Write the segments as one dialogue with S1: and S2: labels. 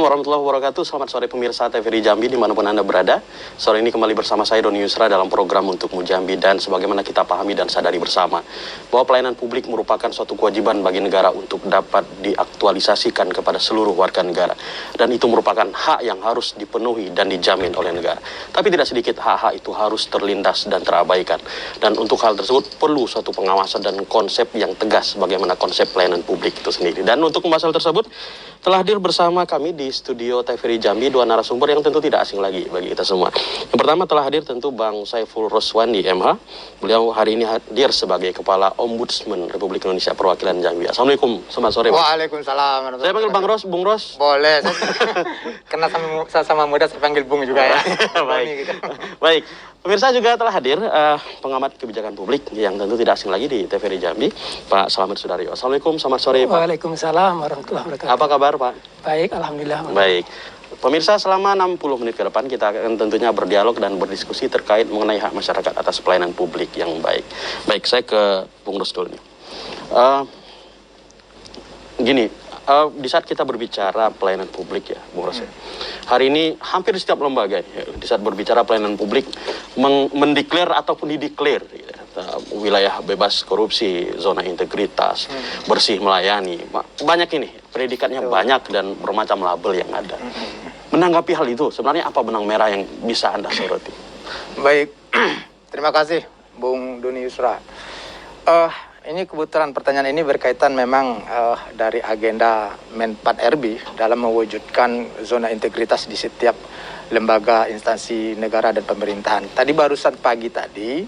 S1: warahmatullahi wabarakatuh. Selamat sore pemirsa TVRI Jambi dimanapun Anda berada. Sore ini kembali bersama saya Doni Yusra dalam program Untukmu Jambi. Dan sebagaimana kita pahami dan sadari bersama bahwa pelayanan publik merupakan suatu kewajiban bagi negara untuk dapat diaktualisasikan kepada seluruh warga negara. Dan itu merupakan hak yang harus dipenuhi dan dijamin oleh negara. Tapi tidak sedikit hak-hak itu harus terlindas dan terabaikan. Dan untuk hal tersebut perlu suatu pengawasan dan konsep yang tegas bagaimana konsep pelayanan publik itu sendiri. Dan untuk membahas hal tersebut telah hadir bersama kami di studio TVRI Jambi dua narasumber yang tentu tidak asing lagi bagi kita semua. Yang pertama telah hadir tentu Bang Saiful Roswandi MH. Beliau hari ini hadir sebagai Kepala Ombudsman Republik Indonesia Perwakilan Jambi. Assalamualaikum, selamat sore Bang.
S2: Waalaikumsalam.
S1: Saya panggil Bang Ros, Bung Ros.
S2: Boleh. Kena sama muda saya panggil Bung juga ya.
S1: Baik.
S2: Gitu.
S1: Baik. Pemirsa juga telah hadir pengamat kebijakan publik yang tentu tidak asing lagi di TVRI Jambi, Pak Slamet Sudaryo. Assalamualaikum, selamat sore Pak.
S3: Waalaikumsalam warahmatullahi wabarakatuh.
S1: Apa kabar Pak?
S3: Baik, alhamdulillah.
S1: Baik. Pemirsa, selama 60 menit ke depan kita akan tentunya berdialog dan berdiskusi terkait mengenai hak masyarakat atas pelayanan publik yang baik. Baik, saya ke Bung Ros dulu nih. Di saat kita berbicara pelayanan publik ya, Bung Ros, hari ini hampir setiap lembaga di saat berbicara pelayanan publik mendeklar ataupun dideklar wilayah bebas korupsi, zona integritas, bersih melayani. Banyak ini, predikatnya banyak dan bermacam label yang ada. Menanggapi hal itu, sebenarnya apa benang merah yang bisa Anda soroti?
S2: Baik, terima kasih Bung Doni Yusra. Ini kebetulan pertanyaan ini berkaitan memang dari agenda Men 4RB dalam mewujudkan zona integritas di setiap lembaga, instansi negara dan pemerintahan. Tadi barusan pagi tadi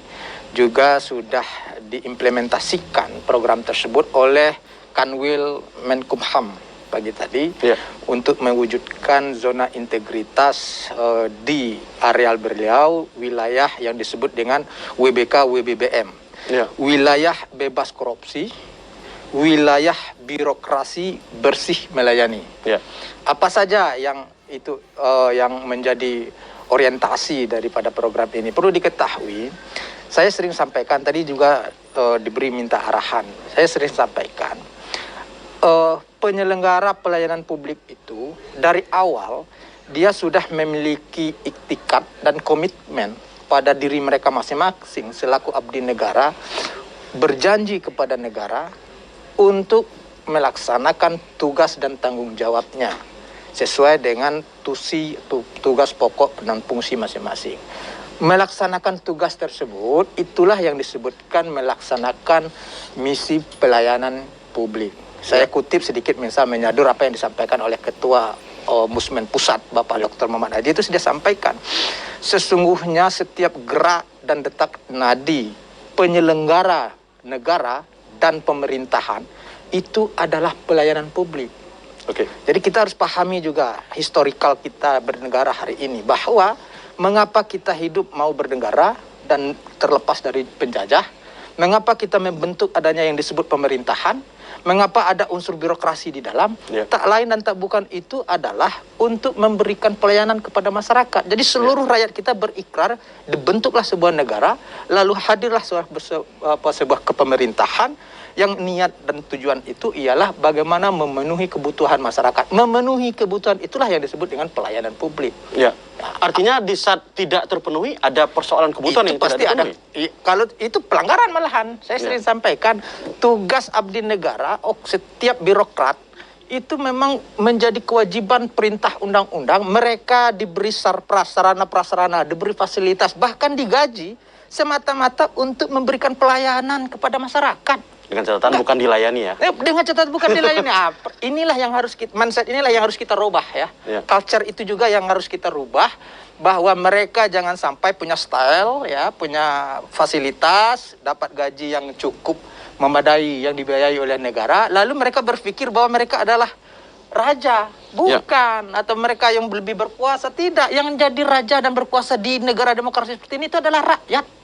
S2: juga sudah diimplementasikan program tersebut oleh Kanwil Menkumham pagi tadi untuk mewujudkan zona integritas di areal beliau, wilayah yang disebut dengan WBK WBBM. Wilayah bebas korupsi, wilayah birokrasi bersih melayani. Apa saja yang itu yang menjadi orientasi daripada program ini? Perlu diketahui, saya sering sampaikan tadi juga diberi minta arahan. Saya sering sampaikan penyelenggara pelayanan publik itu dari awal dia sudah memiliki iktikat dan komitmen pada diri mereka masing-masing selaku abdi negara, berjanji kepada negara untuk melaksanakan tugas dan tanggung jawabnya sesuai dengan tugas pokok dan fungsi masing-masing. Melaksanakan tugas tersebut, itulah yang disebutkan melaksanakan misi pelayanan publik. Saya kutip sedikit misal menyadur apa yang disampaikan oleh Ketua Ombudsman Pusat, Bapak Dr. Muhammad Haji, itu sudah sampaikan. Sesungguhnya setiap gerak dan detak nadi penyelenggara negara dan pemerintahan itu adalah pelayanan publik. Jadi kita harus pahami juga historikal kita bernegara hari ini, bahwa mengapa kita hidup mau bernegara dan terlepas dari penjajah, mengapa kita membentuk adanya yang disebut pemerintahan, mengapa ada unsur birokrasi di dalam, tak lain dan tak bukan itu adalah untuk memberikan pelayanan kepada masyarakat. Jadi seluruh rakyat kita berikrar, dibentuklah sebuah negara, lalu hadirlah sebuah kepemerintahan yang niat dan tujuan itu ialah bagaimana memenuhi kebutuhan masyarakat. Memenuhi kebutuhan itulah yang disebut dengan pelayanan publik.
S1: Artinya di saat tidak terpenuhi ada persoalan kebutuhan yang
S2: pasti
S1: tidak terpenuhi.
S2: Kalau itu pelanggaran malahan. Saya sering sampaikan tugas abdi negara, setiap birokrat itu memang menjadi kewajiban perintah undang-undang. Mereka diberi prasarana, diberi fasilitas, bahkan digaji semata-mata untuk memberikan pelayanan kepada masyarakat.
S1: Dengan catatan bukan dilayani ya.
S2: Dengan catatan bukan dilayani. Inilah yang harus kita, mindset inilah yang harus kita rubah ya. Culture itu juga yang harus kita rubah, bahwa mereka jangan sampai punya style ya, punya fasilitas, dapat gaji yang cukup memadai yang dibiayai oleh negara, lalu mereka berpikir bahwa mereka adalah raja. Bukan, atau mereka yang lebih berkuasa. Tidak, yang jadi raja dan berkuasa di negara demokrasi seperti ini itu adalah rakyat.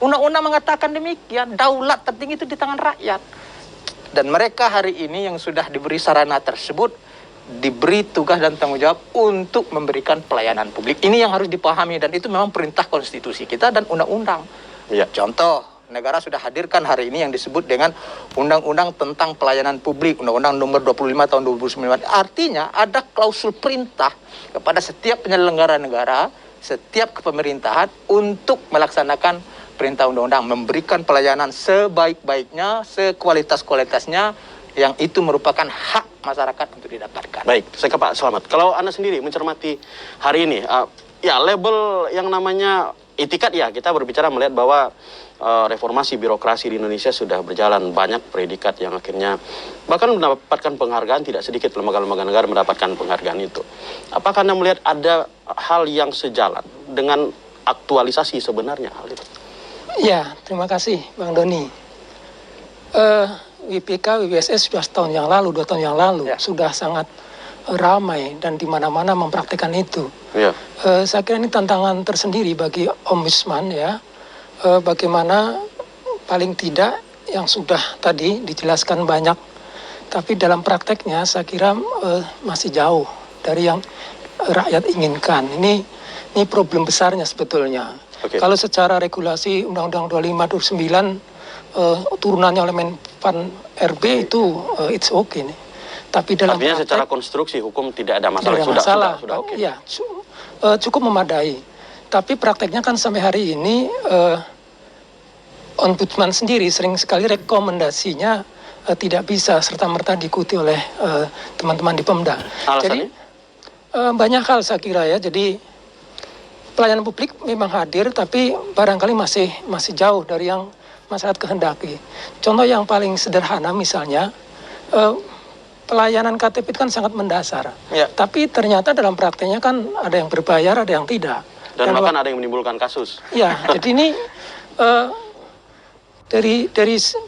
S2: Undang-undang mengatakan demikian, daulat tertinggi itu di tangan rakyat. Dan mereka hari ini yang sudah diberi sarana tersebut diberi tugas dan tanggung jawab untuk memberikan pelayanan publik. Ini yang harus dipahami dan itu memang perintah konstitusi kita dan undang-undang. Contoh, negara sudah hadirkan hari ini yang disebut dengan Undang-Undang tentang Pelayanan Publik, Undang-Undang nomor 25 tahun 2009. Artinya ada klausul perintah kepada setiap penyelenggara negara, setiap kepemerintahan untuk melaksanakan perintah undang-undang, memberikan pelayanan sebaik-baiknya, sekualitas-kualitasnya, yang itu merupakan hak masyarakat untuk didapatkan.
S1: Baik, saya ke Pak Slamet. Kalau Anda sendiri mencermati hari ini, ya label yang namanya itikat, ya kita berbicara melihat bahwa reformasi birokrasi di Indonesia sudah berjalan, banyak predikat yang akhirnya bahkan mendapatkan penghargaan, tidak sedikit lembaga-lembaga negara mendapatkan penghargaan itu. Apakah Anda melihat ada hal yang sejalan dengan aktualisasi sebenarnya hal itu?
S3: Ya, terima kasih Bang Doni. WPK, WBSS sudah setahun yang lalu, 2 tahun yang lalu, sudah sangat ramai dan di mana-mana mempraktikkan itu.
S1: Ya.
S3: Saya kira ini tantangan tersendiri bagi Ombudsman, ya. Bagaimana paling tidak yang sudah tadi dijelaskan banyak, tapi dalam prakteknya saya kira masih jauh dari yang rakyat inginkan. Ini problem besarnya sebetulnya.
S1: Oke.
S3: Kalau secara regulasi Undang-Undang 25/2009 turunannya oleh Menpan RB itu it's okay nih. Tapi dalam
S1: artinya
S3: praktek,
S1: secara konstruksi hukum tidak ada masalah.
S3: tidak ada masalah.
S1: Sudah oke.
S3: Ya, cukup memadai. Tapi prakteknya kan sampai hari ini Ombudsman sendiri sering sekali rekomendasinya tidak bisa serta-merta diikuti oleh teman-teman di Pemda.
S1: Alasannya?
S3: Jadi banyak hal saya kira, ya. Jadi pelayanan publik memang hadir, tapi barangkali masih jauh dari yang masyarakat kehendaki. Contoh yang paling sederhana misalnya, pelayanan KTP itu kan sangat mendasar.
S2: Ya.
S3: Tapi ternyata dalam prakteknya kan ada yang berbayar, ada yang tidak.
S1: Dan bahkan ada yang menimbulkan kasus.
S3: Ya, jadi ini dari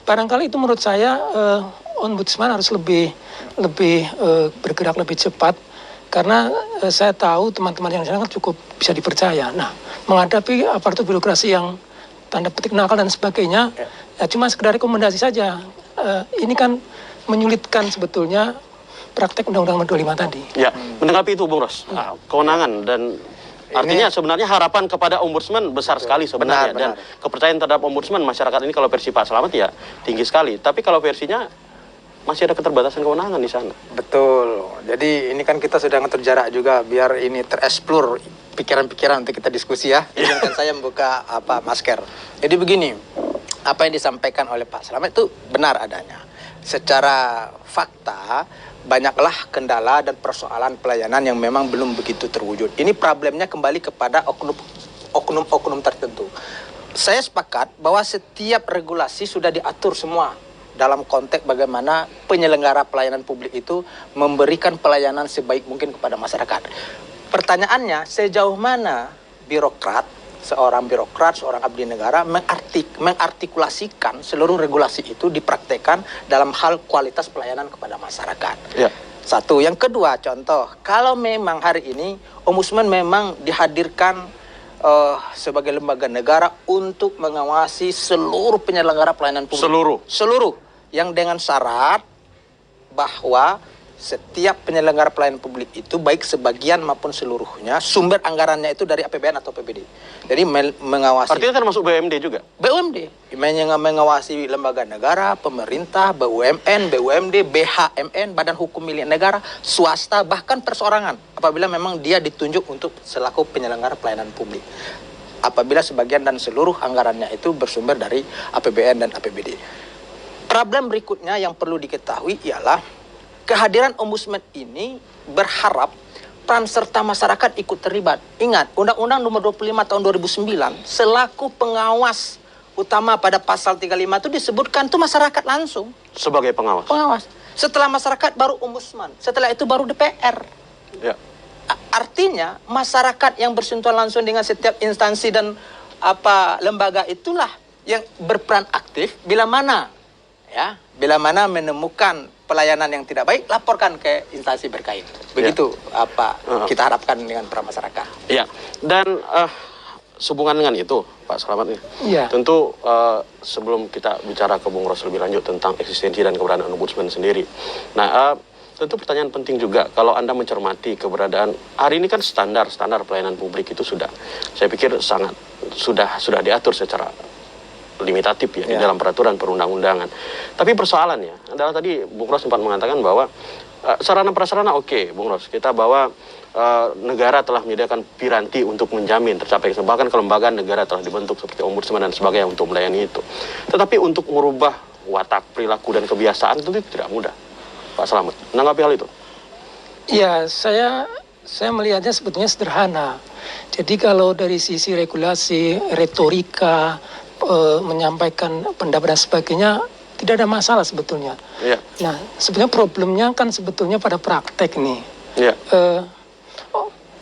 S3: barangkali itu menurut saya Ombudsman harus lebih bergerak lebih cepat, karena saya tahu teman-teman yang sangat cukup bisa dipercaya. Nah, menghadapi aparatur birokrasi yang tanda petik nakal dan sebagainya, ya cuma sekedar rekomendasi saja. Ini kan menyulitkan sebetulnya praktek Undang-Undang 25 tadi.
S1: Ya, menanggapi itu Bung Ros, kewenangan dan artinya sebenarnya harapan kepada Ombudsman besar sekali sebenarnya.
S2: Benar.
S1: Dan kepercayaan terhadap Ombudsman masyarakat ini kalau versi Pak Slamet ya tinggi sekali. Tapi kalau versinya masih ada keterbatasan kewenangan di sana.
S2: Betul. Jadi ini kan kita sudah ngatur jarak juga biar ini tereksplor pikiran-pikiran untuk kita diskusi, ya. Izinkan saya membuka masker. Jadi begini, apa yang disampaikan oleh Pak Slamet itu benar adanya. Secara fakta banyaklah kendala dan persoalan pelayanan yang memang belum begitu terwujud. Ini problemnya kembali kepada oknum-oknum tertentu. Saya sepakat bahwa setiap regulasi sudah diatur semua dalam konteks bagaimana penyelenggara pelayanan publik itu memberikan pelayanan sebaik mungkin kepada masyarakat. Pertanyaannya, sejauh mana seorang birokrat, seorang abdi negara mengartikulasikan seluruh regulasi itu dipraktekkan dalam hal kualitas pelayanan kepada masyarakat.
S1: Ya.
S2: Satu. Yang kedua, contoh, kalau memang hari ini Ombudsman memang dihadirkan sebagai lembaga negara untuk mengawasi seluruh penyelenggara pelayanan publik. Seluruh. Yang dengan syarat bahwa setiap penyelenggara pelayanan publik itu baik sebagian maupun seluruhnya sumber anggarannya itu dari APBN atau APBD. Jadi mengawasi.
S1: Artinya termasuk BUMD juga?
S2: BUMD. Mengawasi lembaga negara, pemerintah, BUMN, BUMD, BHMN, Badan Hukum Milik Negara, swasta, bahkan perseorangan. Apabila memang dia ditunjuk untuk selaku penyelenggara pelayanan publik. Apabila sebagian dan seluruh anggarannya itu bersumber dari APBN dan APBD. Problem berikutnya yang perlu diketahui ialah kehadiran Ombudsman ini berharap peran serta masyarakat ikut terlibat. Ingat, Undang-Undang nomor 25 tahun 2009 selaku pengawas utama pada pasal 35 itu disebutkan itu masyarakat langsung.
S1: Sebagai pengawas?
S2: Pengawas. Setelah masyarakat baru Ombudsman. Setelah itu baru DPR.
S1: Ya.
S2: Artinya masyarakat yang bersentuhan langsung dengan setiap instansi dan lembaga itulah yang berperan aktif bila mana menemukan pelayanan yang tidak baik, laporkan ke instansi berkait. Begitu kita harapkan dengan para masyarakat.
S1: Ya, dan sehubungan dengan itu, Pak Slamet,
S3: Ya.
S1: tentu sebelum kita bicara ke Bung Ros lebih lanjut tentang eksistensi dan keberadaan Ombudsman sendiri. Nah, tentu pertanyaan penting juga, kalau Anda mencermati keberadaan, hari ini kan standar pelayanan publik itu sudah, saya pikir sudah diatur secara limitatif ya, di dalam peraturan perundang-undangan. Tapi persoalannya adalah tadi Bung Ros sempat mengatakan bahwa sarana prasarana oke, Bung Ros, kita bahwa negara telah menyediakan piranti untuk menjamin tercapai, bahkan kelembagaan negara telah dibentuk seperti ombudsman dan sebagainya untuk melayani itu. Tetapi untuk merubah watak, perilaku dan kebiasaan itu tidak mudah. Pak Slamet, menanggapi hal itu?
S3: Ya, saya melihatnya sebetulnya sederhana. Jadi kalau dari sisi regulasi, retorika, menyampaikan pendapat dan sebagainya, tidak ada masalah sebetulnya.
S1: Iya.
S3: Nah, sebenarnya problemnya kan sebetulnya pada praktek nih.
S1: Iya.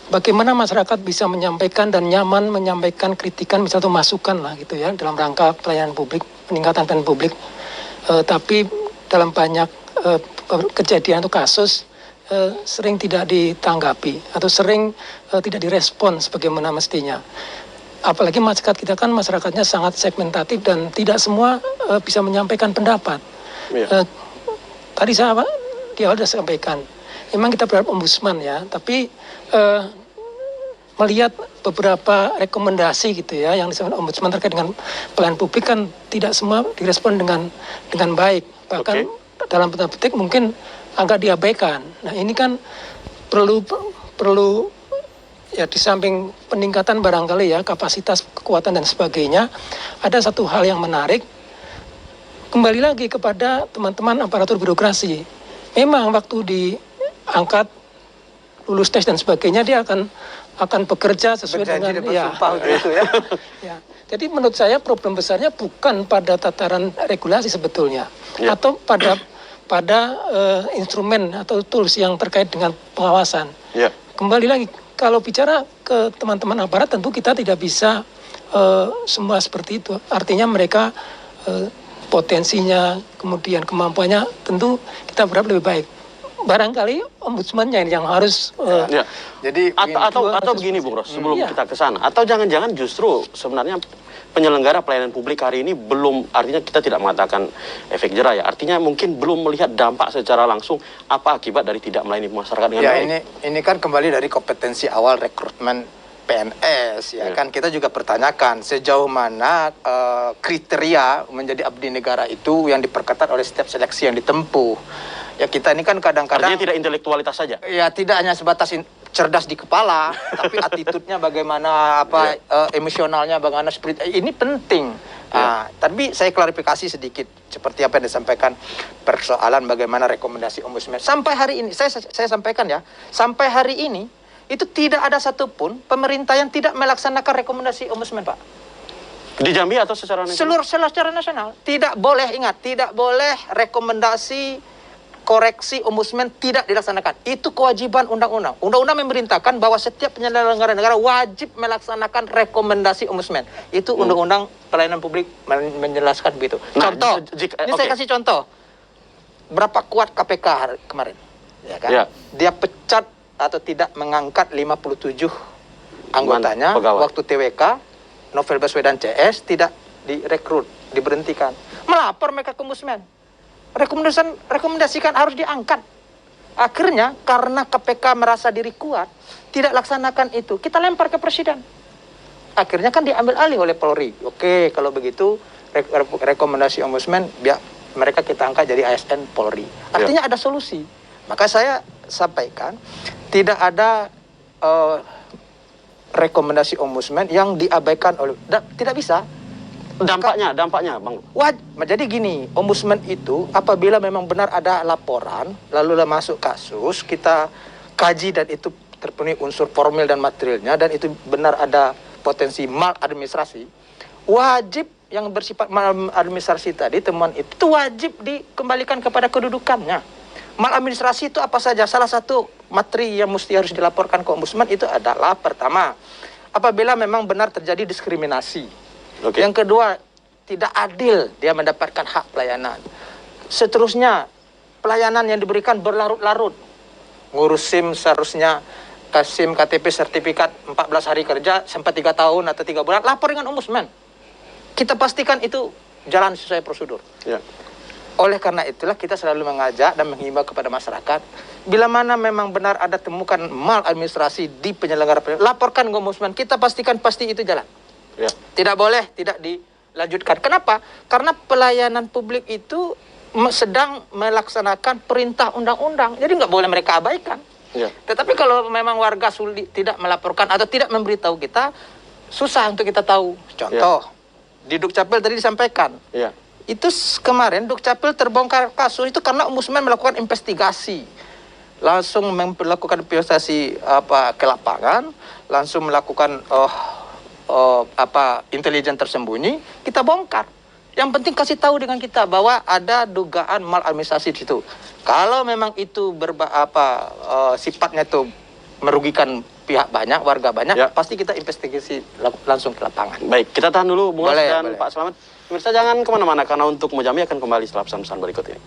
S3: Bagaimana masyarakat bisa menyampaikan dan nyaman menyampaikan kritikan, misalnya atau masukan lah gitu ya, dalam rangka pelayanan publik, peningkatan pelayanan publik. Tapi dalam banyak kejadian atau kasus sering tidak ditanggapi atau sering tidak direspon sebagaimana mestinya. Apalagi masyarakat kita kan masyarakatnya sangat segmentatif dan tidak semua bisa menyampaikan pendapat.
S1: Iya.
S3: Tadi saya di awal sudah sampaikan, memang kita berharap ombudsman ya, tapi melihat beberapa rekomendasi gitu ya yang disampaikan ombudsman terkait dengan pelayanan publik kan tidak semua direspon dengan baik, bahkan dalam tanda petik mungkin agak diabaikan. Nah ini kan perlu ya, di samping peningkatan barangkali ya kapasitas, kekuatan dan sebagainya, ada satu hal yang menarik. Kembali lagi kepada teman-teman aparatur birokrasi. Memang waktu diangkat, lulus tes dan sebagainya, dia akan bekerja sesuai dengan
S2: gitu ya.
S3: Ya. Jadi menurut saya problem besarnya bukan pada tataran regulasi sebetulnya, atau pada instrumen atau tools yang terkait dengan pengawasan. Kembali lagi, kalau bicara ke teman-teman aparat, tentu kita tidak bisa semua seperti itu. Artinya mereka potensinya, kemudian kemampuannya, tentu kita berharap lebih baik. Barangkali ombudsmannya ini yang harus
S1: jadi atau begini Bung Ros, sebelum kita ke sana, atau jangan-jangan justru sebenarnya penyelenggara pelayanan publik hari ini belum, artinya kita tidak mengatakan efek jerah ya, artinya mungkin belum melihat dampak secara langsung apa akibat dari tidak melayani masyarakat dengan baik.
S2: Ini kan kembali dari kompetensi awal rekrutmen PNS ya kan, kita juga pertanyakan sejauh mana kriteria menjadi abdi negara itu yang diperketat oleh setiap seleksi yang ditempuh. Ya kita ini kan kadang-kadang
S1: artinya tidak intelektualitas saja.
S2: Ya tidak hanya sebatas cerdas di kepala, tapi attitude-nya bagaimana, emosionalnya bagaimana, spirit ini penting. Tapi saya klarifikasi sedikit seperti apa yang disampaikan persoalan bagaimana rekomendasi ombudsman. Sampai hari ini saya sampaikan ya, sampai hari ini itu tidak ada satupun pemerintah yang tidak melaksanakan rekomendasi ombudsman, Pak.
S1: Di Jambi atau secara nasional?
S2: Secara nasional. Tidak boleh, ingat, tidak boleh rekomendasi koreksi ombudsman tidak dilaksanakan. Itu kewajiban undang-undang. Undang-undang memerintahkan bahwa setiap penyelenggara negara wajib melaksanakan rekomendasi ombudsman. Itu undang-undang pelayanan publik menjelaskan begitu. Contoh, ini saya kasih contoh. Berapa kuat KPK kemarin? Ya kan? Dia pecat atau tidak mengangkat 57 anggotanya waktu TWK, Novel Baswedan CS tidak direkrut, diberhentikan. Melapor mereka ke ombudsman. Rekomendasikan harus diangkat. Akhirnya karena KPK merasa diri kuat, tidak laksanakan itu, kita lempar ke presiden. Akhirnya kan diambil alih oleh Polri. Oke, kalau begitu rekomendasi ombudsman biar mereka kita angkat jadi ASN Polri. Artinya ada solusi. Maka saya sampaikan tidak ada rekomendasi ombudsman yang diabaikan oleh tidak bisa.
S1: Dampaknya Bang.
S2: Jadi gini, ombudsman itu apabila memang benar ada laporan, lalu masuk kasus, kita kaji dan itu terpenuhi unsur formil dan materialnya, dan itu benar ada potensi maladministrasi, wajib yang bersifat maladministrasi tadi, temuan itu wajib dikembalikan kepada kedudukannya. Maladministrasi itu apa saja? Salah satu materi yang mesti harus dilaporkan ke ombudsman itu adalah pertama, apabila memang benar terjadi diskriminasi. Yang kedua, tidak adil dia mendapatkan hak pelayanan. Seterusnya, pelayanan yang diberikan berlarut-larut. Ngurus SIM seharusnya SIM KTP sertifikat 14 hari kerja sampai 3 tahun atau 3 bulan, lapor dengan ombudsman. Kita pastikan itu jalan sesuai prosedur. Oleh karena itulah kita selalu mengajak dan menghimbau kepada masyarakat, bila mana memang benar ada temukan maladministrasi di penyelenggara pelayanan, laporkan ke ombudsman. Kita pastikan pasti itu jalan. Tidak boleh tidak lanjutkan. Kenapa? Karena pelayanan publik itu sedang melaksanakan perintah undang-undang. Jadi nggak boleh mereka abaikan.
S1: Ya.
S2: Tetapi kalau memang warga sulit tidak melaporkan atau tidak memberitahu kita, susah untuk kita tahu. Contoh, di Dukcapil tadi disampaikan.
S1: Ya.
S2: Itu kemarin Dukcapil terbongkar kasus itu karena Ombudsman melakukan investigasi. Langsung melakukan investigasi ke lapangan, langsung melakukan intelijen tersembunyi, kita bongkar. Yang penting kasih tahu dengan kita bahwa ada dugaan maladministrasi di situ. Kalau memang itu sifatnya itu merugikan pihak banyak, warga banyak, pasti kita investigasi langsung ke lapangan.
S1: Baik, kita tahan dulu Bung Os dan
S2: boleh.
S1: Pak Slamet. Pemirsa jangan kemana-mana karena untuk Mujambi akan kembali setelah pesan-pesan berikut ini.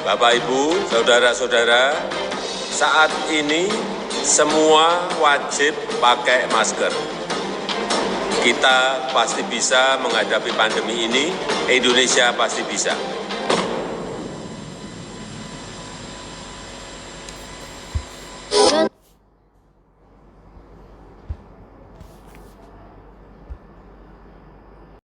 S4: Bapak, Ibu, saudara-saudara, saat ini semua wajib pakai masker. Kita pasti bisa menghadapi pandemi ini, Indonesia pasti bisa.